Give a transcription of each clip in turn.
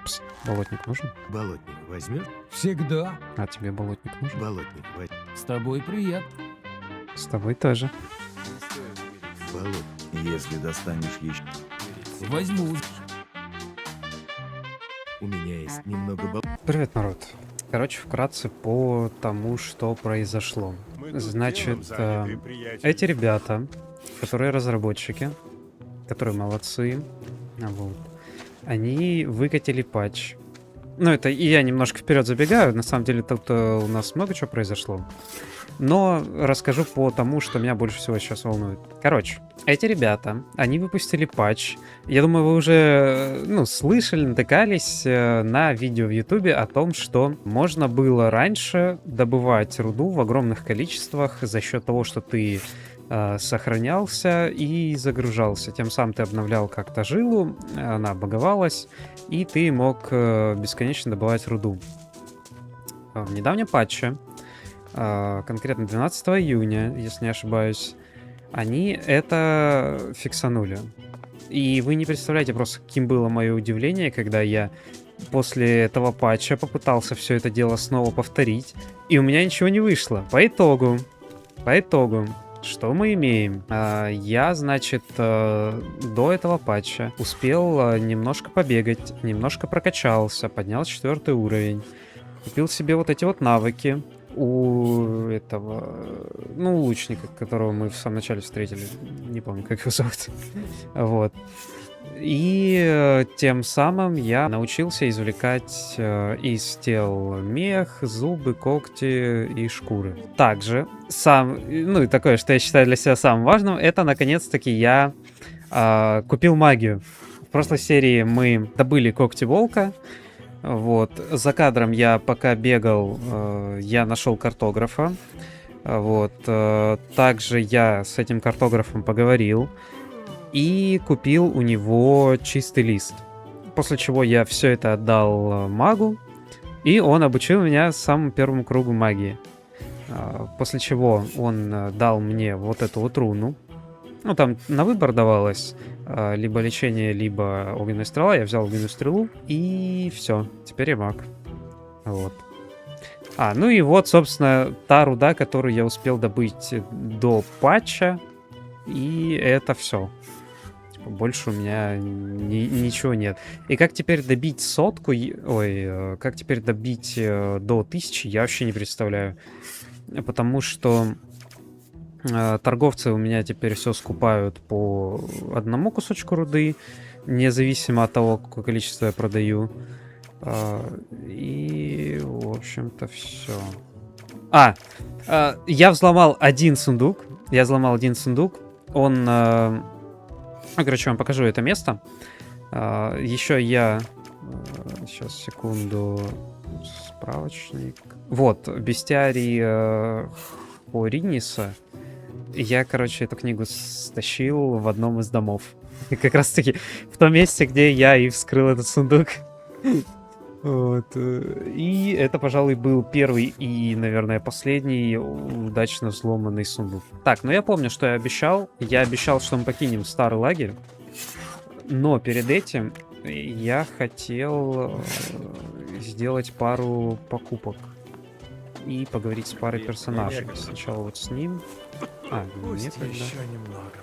Пс, болотник нужен? Болотник возьмешь? Всегда. А тебе болотник нужен? Болотник возьмешь. С тобой приятно. С тобой тоже. Болот. Если достанешь еще. Возьму. У меня есть немного болот. Привет, народ. Короче, вкратце по тому, что произошло. Значит, эти ребята, которые разработчики, которые молодцы, вот, они выкатили патч. Ну, это и я немножко вперед забегаю. На самом деле, тут у нас много чего произошло. Но расскажу по тому, что меня больше всего сейчас волнует. Короче, эти ребята, они выпустили патч. Я думаю, вы уже, слышали, натыкались на видео в Ютубе о том, что можно было раньше добывать руду в огромных количествах за счет того, что ты сохранялся и загружался. Тем самым ты обновлял как-то жилу, она баговалась, и ты мог бесконечно добывать руду. В недавнем патче, конкретно 12 июня, если не ошибаюсь, они это фиксанули. И вы не представляете просто, каким было мое удивление, когда я после этого патча попытался все это дело снова повторить, и у меня ничего не вышло. По итогу, что мы имеем? Я, значит, до этого патча успел немножко побегать, немножко прокачался, поднял 4 уровень, купил себе вот эти вот навыки у этого, лучника, которого мы в самом начале встретили. Не помню, как его зовут. Вот. И тем самым я научился извлекать из тел мех, зубы, когти и шкуры. Также и такое, что я считаю для себя самым важным, это наконец-таки я купил магию. В прошлой серии мы добыли когти волка. Вот. За кадром я пока бегал, я нашел картографа. Вот. Также я с этим картографом поговорил и купил у него чистый лист. После чего я все это отдал магу, и он обучил меня самому первому кругу магии. После чего он дал мне вот эту вот руну. Там на выбор давалось либо лечение, либо огненная стрела. Я взял огненную стрелу, и все. Теперь я маг. Вот. И вот, собственно, та руда, которую я успел добыть до патча. И это все. Больше у меня ничего нет. И как теперь добить сотку... как теперь добить до 1000, я вообще не представляю. Потому что торговцы у меня теперь все скупают по одному кусочку руды, независимо от того, какое количество я продаю. И, в общем-то, все. Я взломал один сундук. Он... короче, вам покажу это место. Еще я... Сейчас, секунду. Справочник. Вот, бестиарий Хориниса. Я, эту книгу стащил в одном из домов. Как раз-таки в том месте, где я и вскрыл этот сундук. Вот. И это, пожалуй, был первый и, наверное, последний удачно взломанный сундук. Так, я помню, что я обещал. Я обещал, что мы покинем старый лагерь. Но перед этим я хотел сделать пару покупок. И поговорить с парой персонажей. Сначала вот с ним. Нет, тогда. Еще немного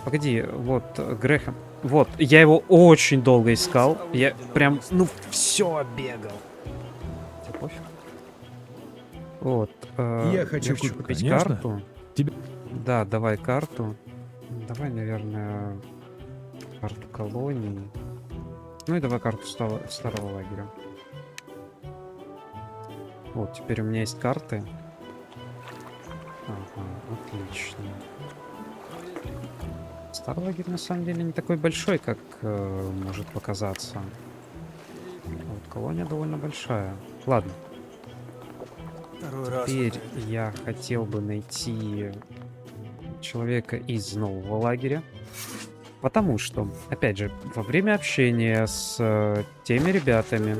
Погоди, вот Грэхэм. Вот, я его очень долго искал. Я прям, все оббегал. Тебе пофиг? Вот. Я хочу купить конечно. карту. Да, давай карту. Давай, наверное, карту колонии. И давай карту старого лагеря. Вот, теперь у меня есть карты. Ага, отлично. Старый лагерь на самом деле не такой большой, как может показаться. Вот колония довольно большая. Ладно. Теперь я хотел бы найти человека из нового лагеря. Потому что, опять же, во время общения с теми ребятами,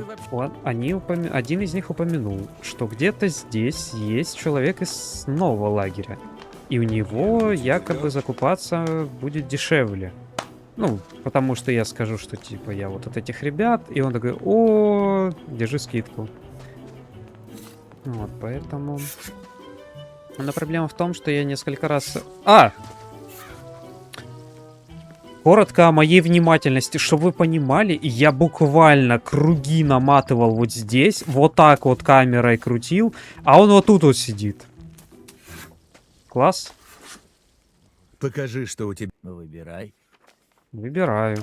один из них упомянул, что где-то здесь есть человек из нового лагеря. И у него якобы закупаться будет дешевле. Ну, потому что я скажу, что типа я вот от этих ребят, и он такой: о, держи скидку. Вот, поэтому... Но проблема в том, что я несколько раз... Коротко о моей внимательности, чтобы вы понимали, я буквально круги наматывал вот здесь, вот так вот камерой крутил, а он вот тут вот сидит. Класс. Покажи, что у тебя. Выбирай. Выбираю.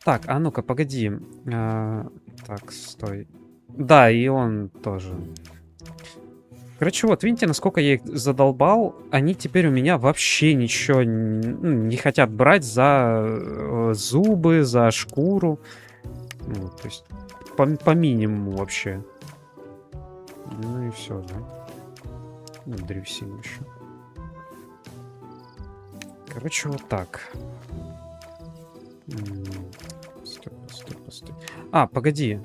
Так, а ну-ка, погоди. Так, стой. Да, и он тоже. Короче, вот, видите, насколько я их задолбал. Они теперь у меня вообще ничего не хотят брать за зубы, за шкуру. Ну, то есть, по минимуму вообще. Ну и все, да. Ну, древесину еще. Короче, вот так. Стой. А, погоди.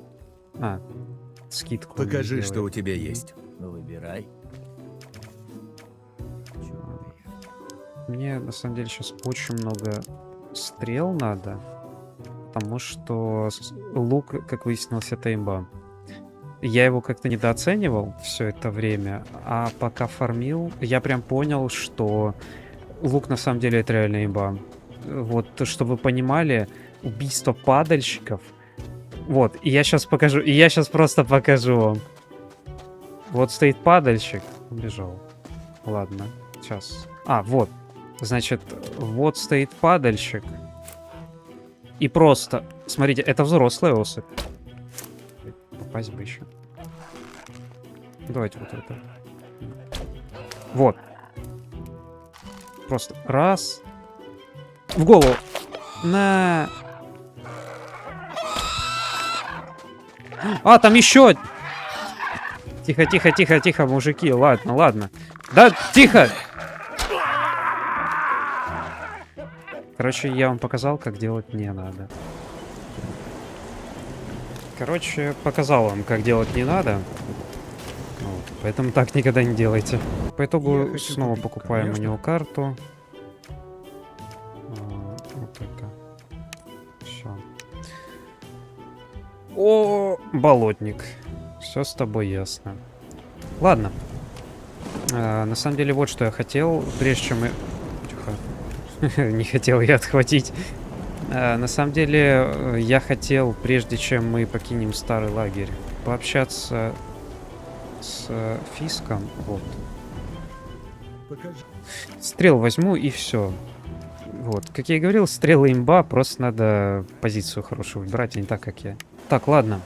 Скидку. Покажи, что у тебя есть. Выбирай. Мне, на самом деле, сейчас очень много стрел надо. Потому что лук, как выяснилось, это имба. Я его как-то недооценивал все это время. А пока фармил, я прям понял, что лук, на самом деле, это реально имба. Вот, чтобы вы понимали, убийство падальщиков. Вот, и я сейчас покажу. И я сейчас просто покажу вам. Вот стоит падальщик. Убежал. Ладно, сейчас. Вот. Значит, вот стоит падальщик. И просто... Смотрите, это взрослая особь. Попасть бы еще. Давайте вот это. Вот. Просто раз. В голову. На. Там еще. Тихо, мужики. Ладно. Да, тихо. Короче, я вам показал, как делать не надо. Показал вам, как делать не надо. Вот, поэтому так никогда не делайте. По итогу снова покупаем у него карту. Вот так. Все. О, болотник. Все с тобой ясно. Ладно. На самом деле, вот что я хотел, прежде чем мы... Тихо. Не хотел я отхватить. На самом деле, я хотел, прежде чем мы покинем старый лагерь, пообщаться с Фиском. Вот. Покажи. Стрел возьму и все. Вот. Как я и говорил, стрелы имба, просто надо позицию хорошую выбирать, а не так, как я. Так, ладно.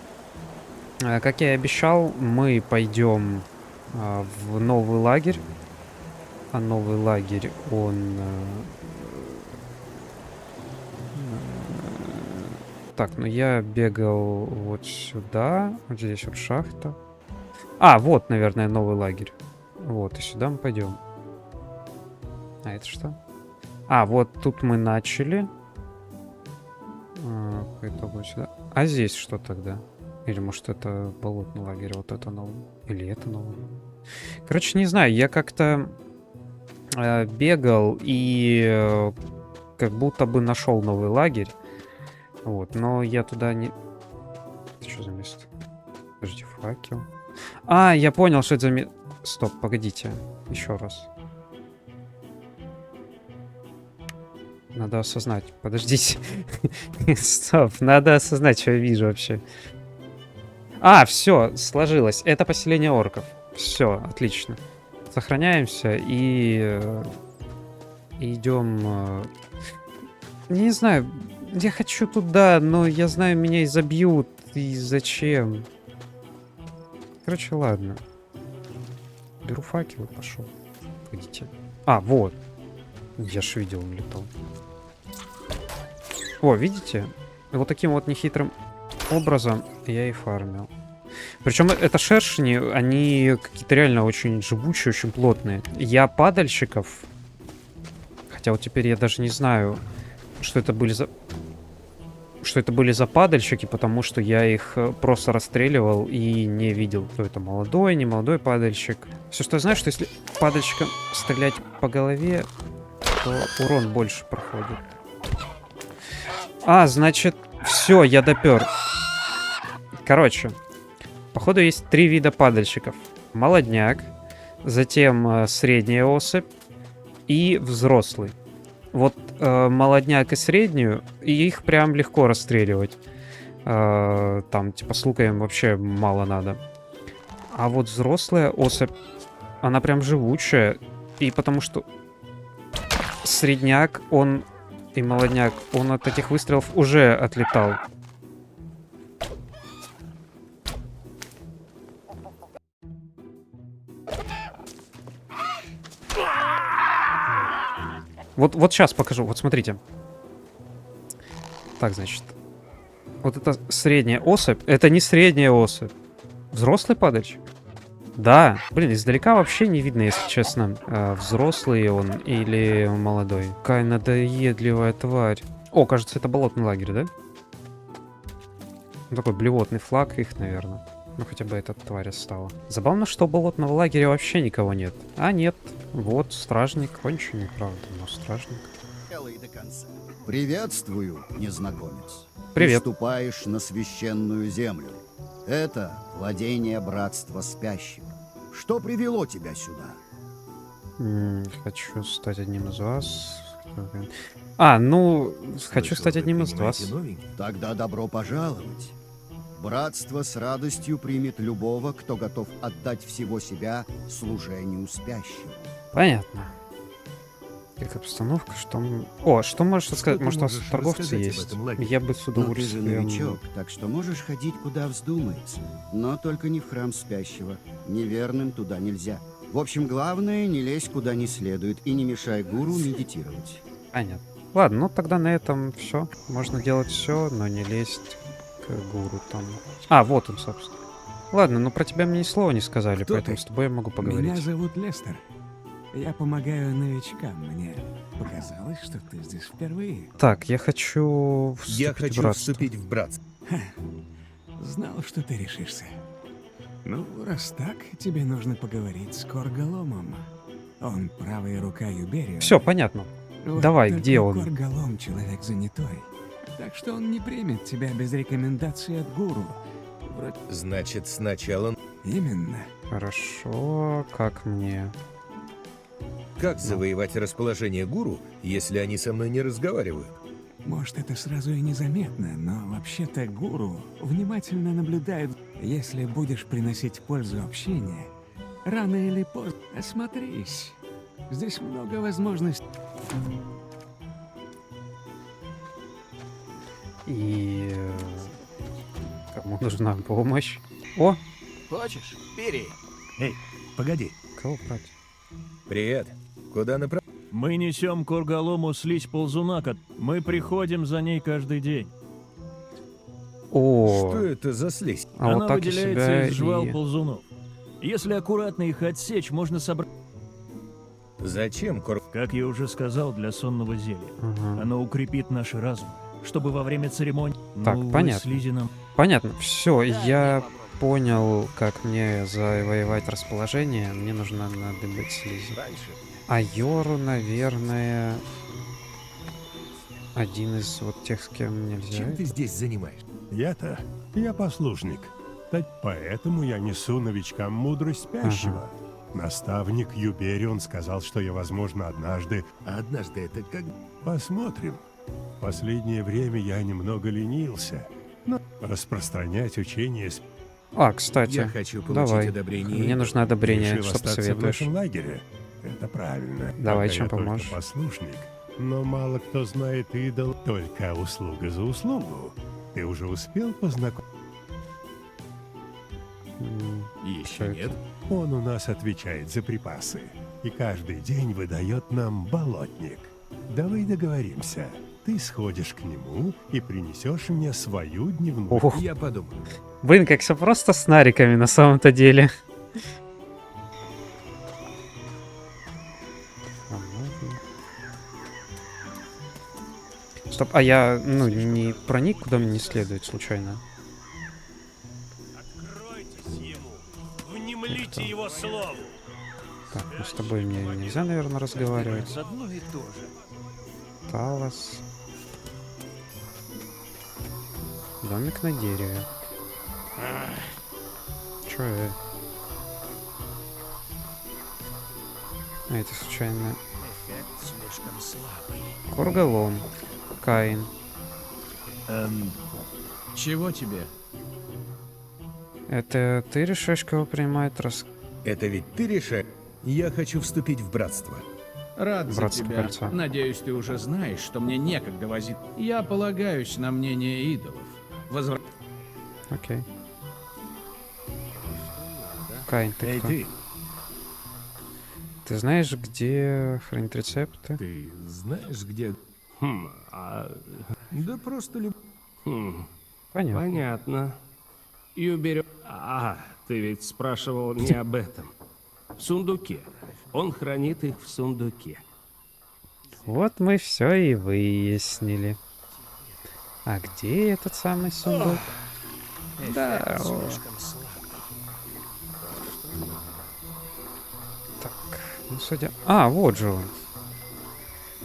Как я и обещал, мы пойдем в новый лагерь. А новый лагерь, он... Так, ну я бегал вот сюда. Вот здесь вот шахта. Вот, наверное, новый лагерь. Вот, и сюда мы пойдем. А это что? Вот тут мы начали. По итогу сюда. А здесь что тогда? Или может это болотный лагерь, вот это новый? Или это новый? Короче, не знаю, я как-то бегал и как будто бы нашел новый лагерь. Вот, но я туда не... Это что за место? Подождите, факел. Я понял, что это за место. Стоп, погодите. Еще раз. Надо осознать. Подождите. Стоп, надо осознать, что я вижу вообще. Все, сложилось. Это поселение орков. Все, отлично. Сохраняемся и идем. Не знаю, я хочу туда, но я знаю, меня изобьют. И зачем? Короче, ладно. Беру факел и пошел. Погодите. Вот. Я ж видел, он летал. Видите? Вот таким вот нехитрым образом я и фармил. Причем это шершни, они какие-то реально очень живучие, очень плотные. Я падальщиков... Хотя вот теперь я даже не знаю, что это были за падальщики, потому что я их просто расстреливал и не видел, кто это, молодой, не молодой падальщик. Все, что я знаю, что если падальщикам стрелять по голове, то урон больше проходит. А, значит, все, я допер. Короче, походу есть 3 вида падальщиков. Молодняк, затем средняя особь и взрослый. Вот молодняк и среднюю, и их прям легко расстреливать. Там, типа, с луком вообще мало надо. А вот взрослая особь, она прям живучая. И потому что средняк, он и молодняк, он от этих выстрелов уже отлетал. Вот сейчас покажу. Вот смотрите. Так, значит. Вот это средняя особь. Это не средняя особь. Взрослый падальщик? Да. Блин, издалека вообще не видно, если честно. Взрослый он или молодой. Какая надоедливая тварь. О, кажется, это болотный лагерь, да? Ну, такой блевотный флаг их, наверное. Ну, хотя бы эта тварь стала. Забавно, что у болотного лагеря вообще никого нет. А, нет. Вот, стражник. Конче неправда, но стражник. Приветствую, незнакомец. Привет. Ты ступаешь на священную землю. Это владение братства спящих. Что привело тебя сюда? Хочу стать одним из вас. А, ну, хочу стать одним из вас. Тогда добро пожаловать. Братство с радостью примет любого, кто готов отдать всего себя служению спящим. Понятно. Как обстановка, что... О, что можешь рассказать? Может, у нас торговцы есть? Я бы с Но ты же удовольствием... новичок, так что можешь ходить куда вздумается. Но только не в храм спящего. Неверным туда нельзя. В общем, главное, не лезь куда не следует и не мешай гуру медитировать. Понятно. Ладно, ну тогда на этом все. Можно делать все, но не лезть к гуру там. А, вот он, собственно. Ладно, ну про тебя мне ни слова не сказали, Кто поэтому ты? с тобой я могу поговорить. Меня зовут Лестер. Я помогаю новичкам. Мне показалось, что ты здесь впервые. Так, я хочу вступить Я в хочу братство. вступить в братство. Знал, что ты решишься. Ну, раз так, тебе нужно поговорить с Корголомом. Он правая рука Юберио. Все, понятно. Вот давай, только где он? Корголом человек занятой. Так что он не примет тебя без рекомендации от гуру. Вроде Значит, сначала... именно. Хорошо, как мне? Как завоевать расположение гуру, если они со мной не разговаривают? Может, это сразу и незаметно, но вообще-то гуру внимательно наблюдает. Если будешь приносить пользу общения, рано или поздно осмотрись. Здесь много возможностей. И... Кому нужна помощь? О, Хочешь? Бери. Погоди. кого брать? Привет. Куда направ... Мы несем Корголому слизь ползуна, мы приходим за ней каждый день. О, Что это за слизь? а Она вот так и выделяется себя из жвал и... ползунов. Если аккуратно их отсечь, можно собрать, Зачем как я уже сказал, для сонного зелья. Ага. Оно укрепит наш разум, чтобы во время церемонии... Так, вы понятно. слизи нам... Понятно, все, я понял, как мне завоевать расположение. Мне нужно надыбать слизи. А Йору, наверное, один из вот тех, с кем нельзя. Чем ты здесь занимаешься? Я послушник. Поэтому я несу новичкам мудрость спящего. Наставник Юберион сказал, что я, возможно, однажды... А однажды это как... Посмотрим. В последнее время я немного ленился. Но распространять учение... А, кстати, Я хочу получить давай. одобрение. Мне нужно одобрение, Решил что остаться в посоветуешь. нашем лагере. Это правильно. Давай, Пока чем я только поможешь? послушник. Но мало кто знает идол. Только услуга за услугу. Ты уже успел познакомиться? Еще нет. Он у нас отвечает за припасы. И каждый день выдает нам болотник. Давай договоримся. Ты сходишь к нему и принесешь мне свою дневную. Ох, Я подумаю. блин, как все просто с нариками на самом-то деле. Стоп, а я, ну, не проник, куда мне не следует, случайно. Откройтесь ему, внемлите его слову. Так, ну с тобой мне нельзя, наверное, разговаривать. Одно и то же. Талос. Домик на дереве. Чё А это случайно... Эффект слишком слабый. Коргалом. Каин. Чего тебе? Это ты решаешь, кого принимает Это ведь ты решаешь? Я хочу вступить в братство. Рад за Братство тебя. кольца. Надеюсь, ты уже знаешь, что мне некогда возить. Я полагаюсь на мнение идолов. Окей. Каин, ты кто? Ты знаешь, где хранить рецепты? Ты знаешь, где... Да просто люб... Понятно. Понятно. И уберем... ты ведь спрашивал не об этом. В сундуке. Он хранит их в сундуке. Вот мы все и выяснили. А где этот самый сундук? Да, так, ну судя... вот же он.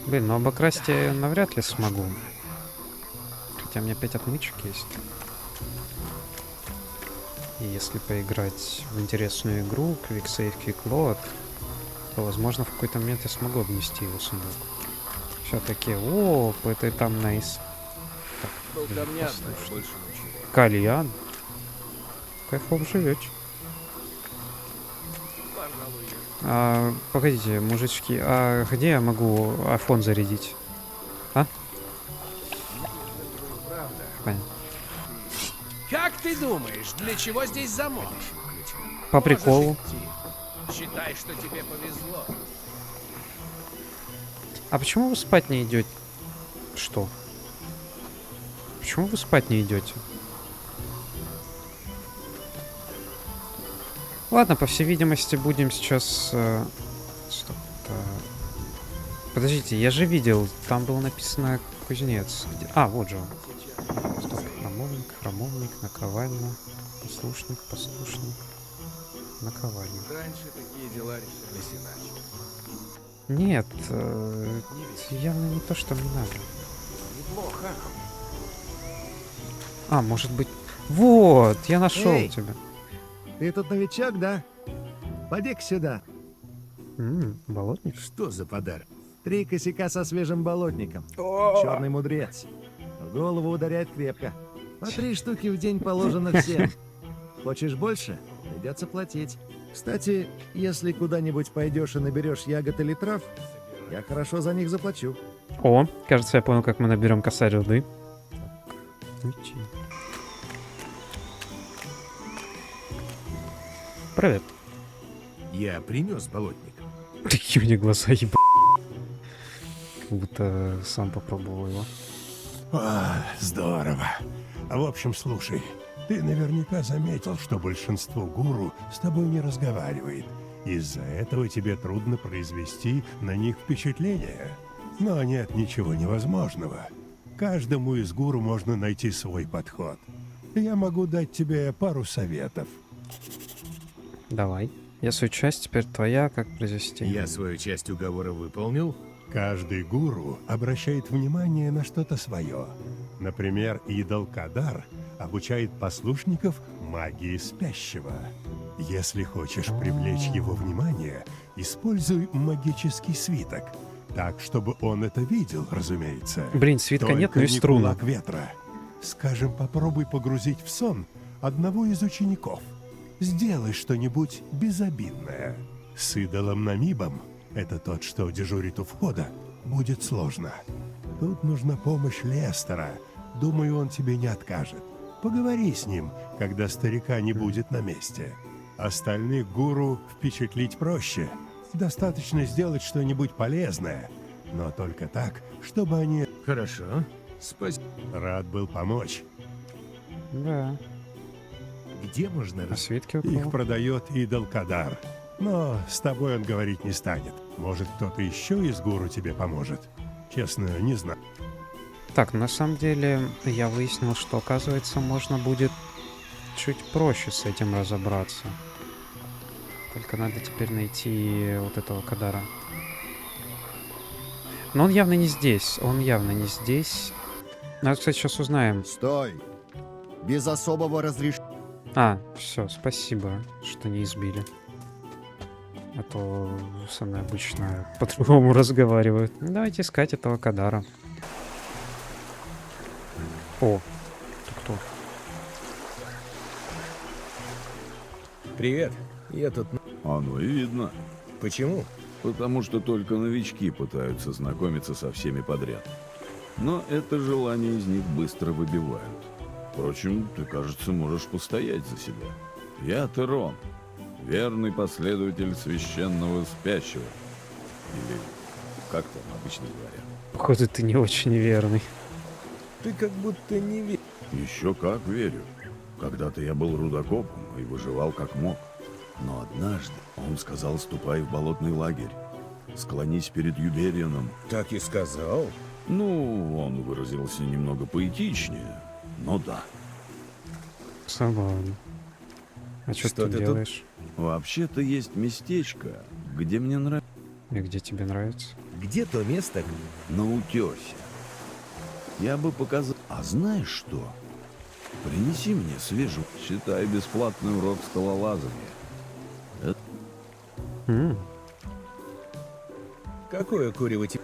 Блин, ну обокрасть я навряд ли смогу. Хотя у меня 5 отмычек есть. И если поиграть в интересную игру, Quick Save Quick Load, то, возможно, в какой-то момент я смогу обнести его сундук. Все-таки, это там найс. Кальян. Кайфов живете. Погодите, мужички, а где я могу айфон зарядить? Понятно. Как ты думаешь, для чего здесь замок? По приколу. Считай, что тебе повезло. А почему вы спать не идете? Что? Почему вы спать не идете? Ладно, по всей видимости, будем сейчас... Стоп-то... Подождите, я же видел, там было написано кузнец. Вот же он. Стоп, храмовник, наковальня, послушник, наковальня. Раньше такие дела решались иначе. Нет, явно не то, что мне надо. Неплохо. Может быть... Вот, я нашел Эй! тебя. Ты тут новичок, да? Поди-ка сюда. Болотник? Что за подарок? 3 косяка со свежим болотником. Черный мудрец. В голову ударяет крепко. По 3 штуки в день положено всем. Хочешь больше? Придется платить. Кстати, если куда-нибудь пойдешь и наберешь ягод или трав, я хорошо за них заплачу. Кажется, я понял, как мы наберем косарь руды. Уйти. Привет. Я принес болотник. Такие у них глаза, ебать. Как будто сам попробовал его. Здорово. В общем, слушай, ты наверняка заметил, что большинство гуру с тобой не разговаривает. Из-за этого тебе трудно произвести на них впечатление. Но нет ничего невозможного. Каждому из гуру можно найти свой подход. Я могу дать тебе пару советов. Давай. Я свою часть, теперь твоя, как произвести. Я свою часть уговора выполнил. Каждый гуру обращает внимание на что-то свое. Например, идол Кадар обучает послушников магии спящего. Если хочешь привлечь его внимание, используй магический свиток. Так, чтобы он это видел, разумеется. Блин, свитка Только нет, но и не струна. кулак ветра. Скажем, попробуй погрузить в сон одного из учеников. Сделай что-нибудь безобидное. С идолом Намибом, это тот, что дежурит у входа, будет сложно. Тут нужна помощь Лестера. Думаю, он тебе не откажет. Поговори с ним, когда старика не будет на месте. Остальных гуру впечатлить проще. Достаточно сделать что-нибудь полезное. Но только так, чтобы они... Хорошо. Спасибо. Рад был помочь. Да. Где можно А свитки у Их кого? продает идол Кадар. Но с тобой он говорить не станет. Может, кто-то еще из гуру тебе поможет? Честно, не знаю. Так, на самом деле, я выяснил, что, оказывается, можно будет чуть проще с этим разобраться. Только надо теперь найти вот этого Кадара. Но он явно не здесь. Он явно не здесь. Надо, кстати, сейчас узнаем. Стой! без особого разрешения. А, все, спасибо, что не избили. А то со мной обычно по-другому разговаривают. Ну, давайте искать этого Кадара. О, ты кто? Привет. Я тут... Оно и видно. Почему? Потому что только новички пытаются знакомиться со всеми подряд. Но это желание из них быстро выбивают. Впрочем, ты, кажется, можешь постоять за себя. Я Терон, верный последователь священного спящего. Или как там обычно говорят. Походу, ты не очень верный. Ты как будто не веришь. Еще как верю. Когда-то я был рудокопом и выживал как мог. Но однажды он сказал: ступай в болотный лагерь. Склонись перед Юберианом. Так и сказал? Ну, он выразился немного поэтичнее, но да. Забавно. А что ты ты тут? делаешь? Вообще-то есть местечко, где мне нравится. И где тебе нравится? Где то место? На утесе. Я бы показал... А знаешь что? Принеси мне свежую, считай, бесплатный урок скалолазания. Какое курево тебе?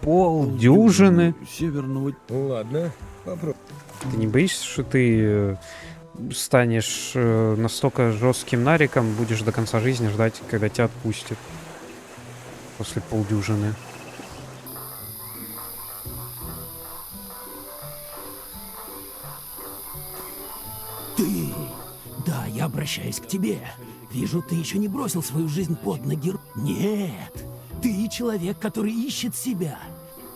Полдюжины? Северного... Ладно, попробуй. Ты не боишься, что ты станешь настолько жестким нариком, будешь до конца жизни ждать, когда тебя отпустят? После полдюжины. Ты! Да, я обращаюсь к тебе. Вижу, ты еще не бросил свою жизнь под ноги. Нет! Ты человек, который ищет себя.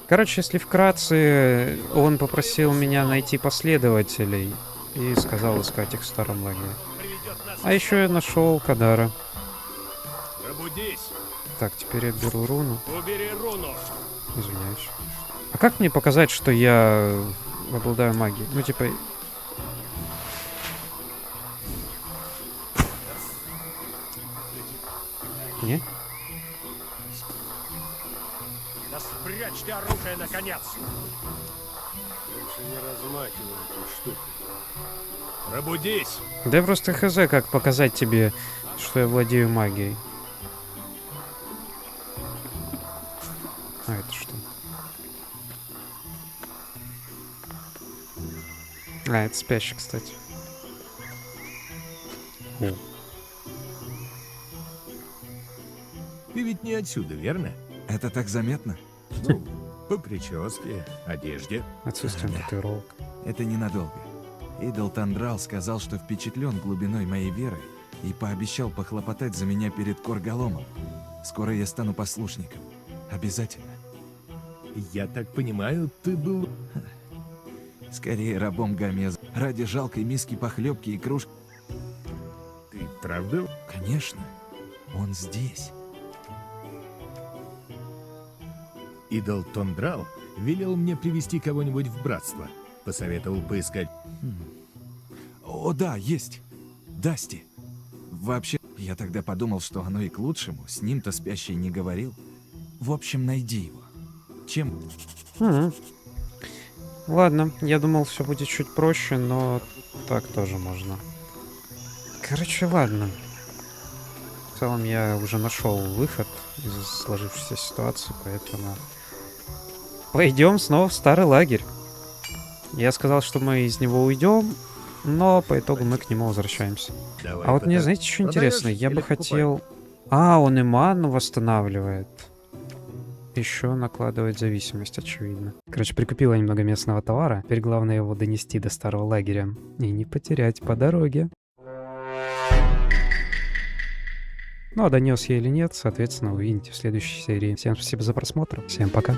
Короче, если вкратце, он попросил меня найти последователей и сказал искать их в старом лагере. А еще я нашел Кадара. Пробудись. Так, теперь я беру руну. Убери руну. Извиняюсь. А как мне показать, что я обладаю магией? Ну, типа... Не? Да спрячьте оружие, наконец. Лучше не размахивай этой штукой. Пробудись. Да я просто хз, как показать тебе, что я владею магией. А, это что? А, это спящий, кстати. О. Ты ведь не отсюда, верно? Это так заметно? Ну, по прическе, одежде. Отсутствие татуировок. Это ненадолго. Идол Тандрал сказал, что впечатлен глубиной моей веры и пообещал похлопотать за меня перед Коргаломом. Скоро я стану послушником. Обязательно. Я так понимаю, ты был... Скорее рабом Гомеза. Ради жалкой миски похлебки и кружки. Ты правда? Конечно. Он здесь. Идол Тондрал велел мне привести кого-нибудь в братство. Посоветовал поискать. О, да, есть. Дасти. Вообще, я тогда подумал, что оно и к лучшему. С ним-то спящий не говорил. В общем, найди его. Чем? Ладно, я думал, все будет чуть проще, но так тоже можно. Короче, ладно. В целом я уже нашел выход из сложившейся ситуации, поэтому пойдем снова в старый лагерь. Я сказал, что мы из него уйдем, но по итогу мы к нему возвращаемся. Давай, А вот мне, знаете, что интересно? Я бы хотел... А, он и ману восстанавливает. Еще накладывает зависимость, очевидно. Короче, прикупила немного местного товара. Теперь главное его донести до старого лагеря. И не потерять по дороге. Ну а донес я или нет, соответственно, увидите в следующей серии. Всем спасибо за просмотр. Всем пока.